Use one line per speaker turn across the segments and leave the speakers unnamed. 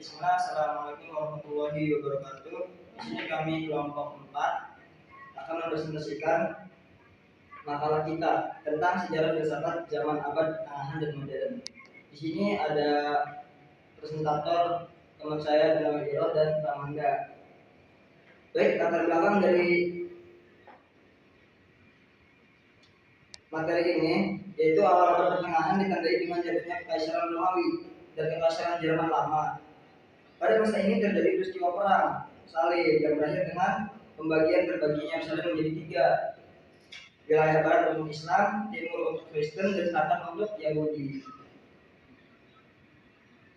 Bismillah, Assalamualaikum warahmatullahi wabarakatuh. Di sini kami kelompok 4 akan mempresentasikan makalah kita tentang sejarah filsafat zaman abad pertengahan dan modern. Di sini ada presentator teman saya bernama Iro dan Pramanda. Baik, latar belakang dari materi ini yaitu awal abad pertengahan ditandai dengan jatuhnya Kekaisaran Romawi dan Kekaisaran Jerman lama. Pada masa ini terjadi peristiwa perang salib yang berakhir dengan pembagian terbaginya Yerusalem menjadi 3, wilayah barat untuk Islam, timur untuk Kristen, dan selatan untuk Yahudi.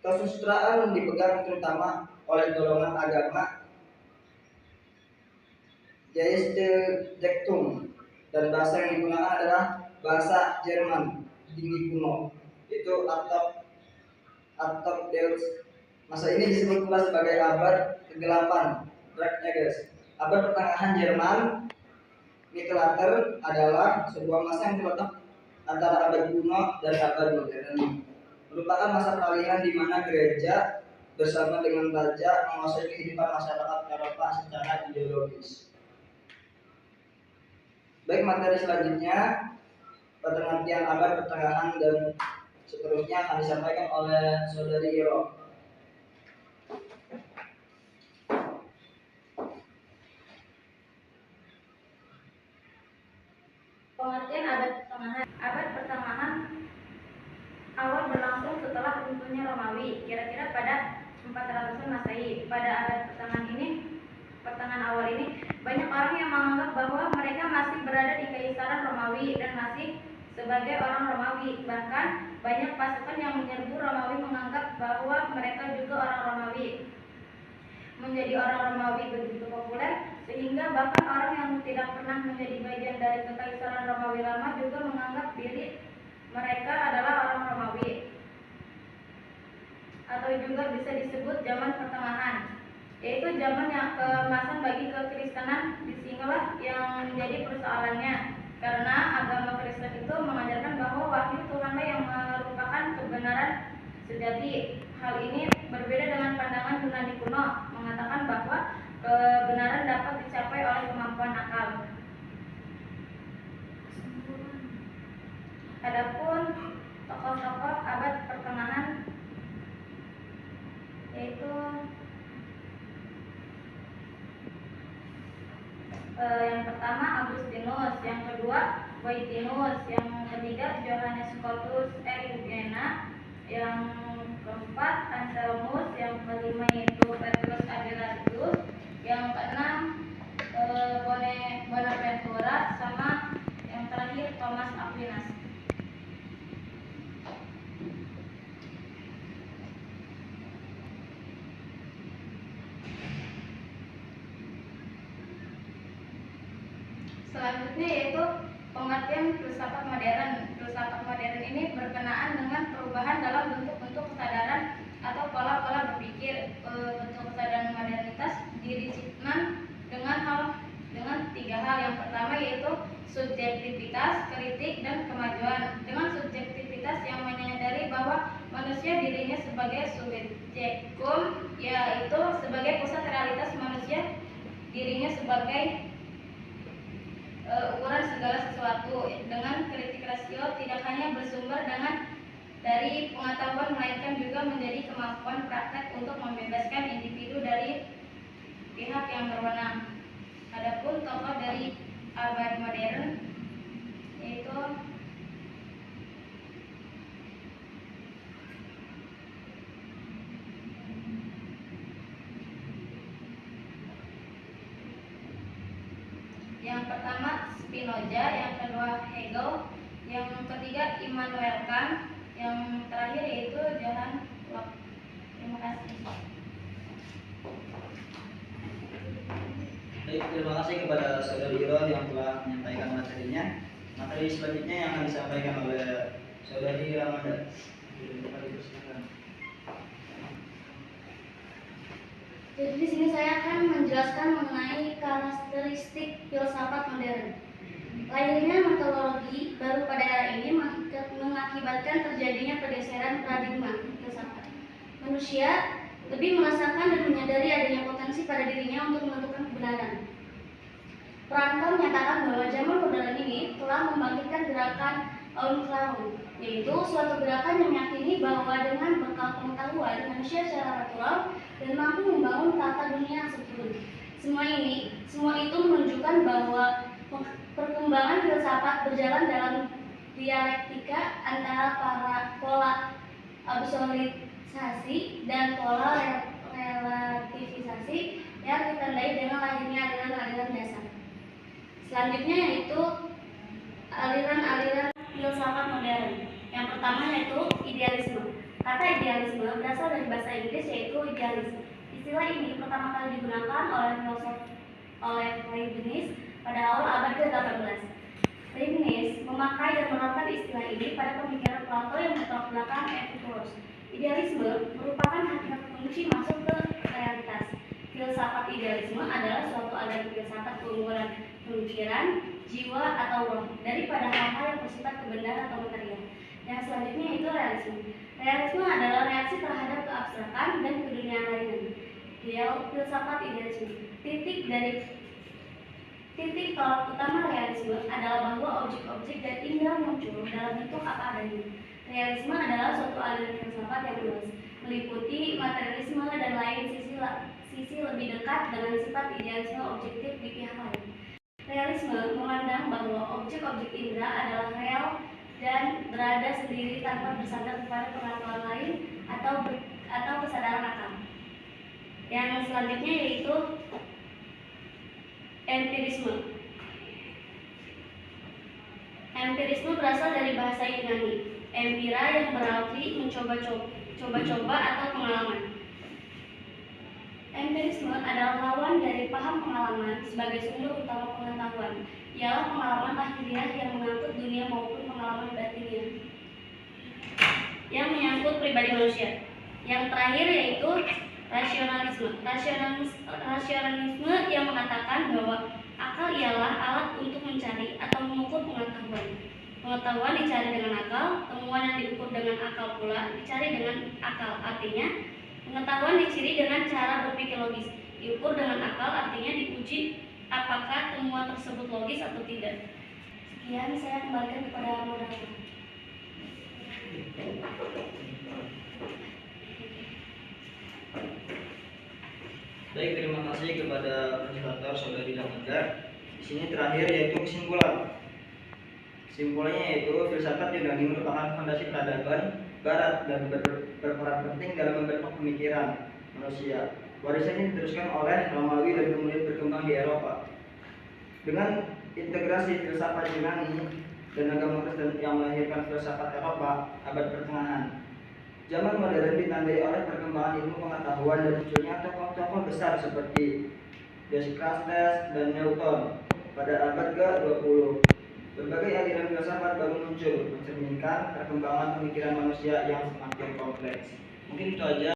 Kesusilaan dipegang terutama oleh golongan agama Jaizdektum, dan bahasa yang digunakan adalah bahasa Jerman tinggi kuno, yaitu Atop Deus. Masa ini disebut pula sebagai abad kegelapan, Dark Ages. Abad pertengahan Jerman Mittelalter adalah sebuah masa yang terletak antara abad kuno dan abad modern. Merupakan masa peralihan di mana gereja bersama dengan raja menguasai kehidupan masyarakat Eropa secara ideologis. Baik, materi selanjutnya pengertian abad pertengahan dan seterusnya akan disampaikan oleh Saudari Iro.
Pengertian abad pertengahan. Abad pertengahan awal berlangsung setelah runtuhnya Romawi, kira-kira pada 400-an Masehi. Pada abad pertengahan awal ini, banyak orang yang menganggap bahwa mereka masih berada di Kekaisaran Romawi dan masih sebagai orang Romawi. Bahkan banyak pasukan yang menyerbu Romawi menganggap bahwa mereka juga orang Romawi. Menjadi orang Romawi begitu populer sehingga bahkan orang yang tidak pernah menjadi bagian dari Kekaisaran Romawi lama juga menganggap diri mereka adalah orang Romawi, atau juga bisa disebut zaman pertengahan, yaitu zaman yang keemasan bagi kekristenan. Disinilah yang menjadi persoalannya, karena agama Kristen itu mengajarkan bahwa wahyu Tuhanlah yang merupakan kebenaran sejati. Hal ini berbeda dengan pandangan Yunani kuno, mengatakan bahwa kebenaran dapat dicapai oleh kemampuan akal. Adapun tokoh-tokoh abad pertengahan yaitu yang pertama Agustinus, yang kedua Boethius, yang ketiga Johannes Scotus Erigena, yang keempat Anselmus, yang kelima itu Petrus Agelasius, yang keenam Bonaventura, sama yang terakhir Thomas Aquinas. Selanjutnya yaitu pengertian filsafat modern. Filsafat modern ini berkenaan dengan perubahan dalam bentuk-bentuk kesadaran atau pola-pola berpikir. Bentuk kesadaran modernitas dirincikan dengan 3 hal. Yang pertama yaitu subjektivitas, kritik, dan kemajuan. Dengan subjektivitas yang menyadari bahwa manusia dirinya sebagai subjektum, yaitu sebagai pusat realitas manusia, dirinya sebagai ukuran segala sesuatu. Dengan kritik rasio tidak hanya bersumber dari pengetahuan, melainkan juga menjadi kemampuan praktek untuk membebaskan individu dari pihak yang berwenang. Adapun tokoh dari abad modern yaitu yang pertama Spinoza, yang kedua Hegel, yang ketiga Immanuel Kant, yang terakhir yaitu Johann Locke. Terima kasih.
Baik, terima kasih kepada Saudari Iro yang telah menyampaikan materinya. Materi selanjutnya yang akan disampaikan oleh Saudari Ramanda.
Jadi di sini saya akan menjelaskan mengenai karakteristik filsafat modern. Lahirnya metodologi baru pada era ini mengakibatkan terjadinya pergeseran paradigma filsafat. Manusia lebih merasakan dan menyadari adanya potensi pada dirinya untuk menentukan kebenaran. Pranta menyatakan bahwa zaman modern ini telah membangkitkan gerakan Aum Klarung, yaitu suatu gerakan yang meyakini bahwa dengan bekal pengetahuan manusia secara natural dan mampu membangun tata dunia yang sempurna. Semua itu menunjukkan bahwa perkembangan filsafat berjalan dalam dialektika antara pola absolutisasi dan pola relativisasi yang ditandai dengan lahirnya aliran-aliran dasar. Selanjutnya yaitu aliran-aliran filsafat modern. Yang pertama yaitu idealisme. Kata idealisme berasal dari bahasa Inggris yaitu idealis. Istilah ini pertama kali digunakan oleh filosof Leibniz pada awal abad ke-18. Leibniz memakai dan menerapkan istilah ini pada pemikiran Plato yang bertolak belakang Epicurus. Idealisme merupakan hakikat kunci masuk ke realitas. Filsafat idealisme adalah suatu aliran filsafat keunggulan pemikiran, jiwa atau roh daripada hal-hal yang bersifat kebenaran atau material. Yang selanjutnya itu realisme. Realisme adalah reaksi terhadap keabstrakan dan keduniaan. Filsafat idealisme. Titik tolak utama realisme adalah bahwa objek-objek dan indera muncul dalam bentuk apa adanya. Realisme adalah suatu aliran filsafat yang luas, meliputi materialisme dan lain sisi lebih dekat dengan sifat idealisme objektif di pihak lain. Realisme memandang bahwa objek-objek indera adalah real dan berada sendiri tanpa bersandar kepada pengetahuan lain atau kesadaran akal. Yang selanjutnya yaitu empirisme. Empirisme berasal dari bahasa Yunani, empira yang berarti mencoba-coba atau pengalaman. Empirisme adalah lawan dari paham pengalaman sebagai sumber utama pengetahuan. Ialah pengalaman lahiriah yang mengangkut dunia maupun pengalaman batiniah yang menyangkut pribadi manusia. Yang terakhir yaitu rasionalisme. Rasionalisme yang mengatakan bahwa akal ialah alat untuk mencari atau mengukur pengetahuan. Pengetahuan dicari dengan akal, temuan yang diukur dengan akal pula dicari dengan akal. Artinya, pengetahuan diciri dengan cara berpikir logis. Diukur dengan akal artinya diuji apakah temuan tersebut logis atau tidak. Sekian, saya kembalikan kepada moderator.
Baik, terima kasih kepada presentator Saudari Damar. Di sini terakhir yaitu kesimpulan. Kesimpulannya yaitu filsafat Yunani merupakan fondasi peradaban Barat dan berperan penting dalam membentuk pemikiran manusia. Warisan ini diteruskan oleh Romawi dan kemudian berkembang di Eropa. Dengan integrasi filsafat Yunani dan agama Kristen yang melahirkan filsafat Eropa abad pertengahan. Zaman modern ditandai oleh perkembangan ilmu pengetahuan dan munculnya tokoh-tokoh besar seperti Descartes dan Newton pada abad ke-20. Berbagai aliran filsafat baru muncul, mencerminkan perkembangan pemikiran manusia yang semakin kompleks. Mungkin itu aja.